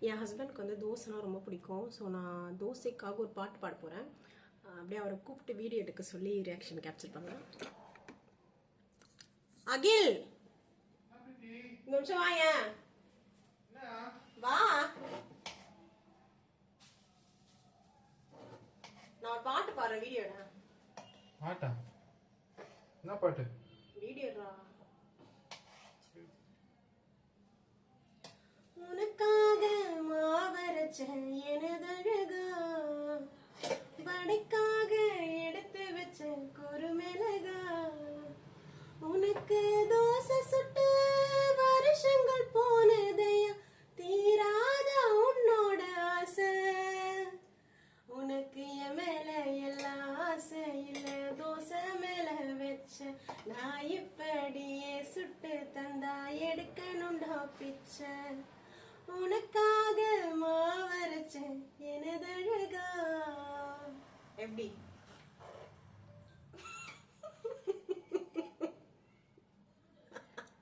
என் ஹஸ்பண்ட்க்கு வந்து தோசைனா ரொம்ப பிடிக்கும். ஸோ நான் தோசைக்காக ஒரு பாட்டு பாட போகிறேன். அப்படியே அவரை கூப்பிட்டு வீடியோ எடுக்க சொல்லி ரியாக்ஷன் கேப்சர் பண்ணேன். அகில் நிமிஷம் வாங்க, வா. நான் ஒரு பாட்டு பாடுறேன், வீடியோடா. பாட்டா? என்ன பாட்டு? வீடியோடா. உனக்காக மாவரச்ச எனதழகா, படைக்காக எடுத்து வச்ச குறுமிளகா, உனக்கு தோசை சுட்டு வருஷங்கள் போனதையா, தீராத உன்னோட ஆசை. உனக்கு என் மேல எல்லாம் ஆசை இல்ல, தோசை மேல வச்ச நான் இப்படியே சுட்டு தந்தா எடுக்கணும்டா பிச்சை. உனக்காக மாவரச்ச எனதழகா. எப்படி?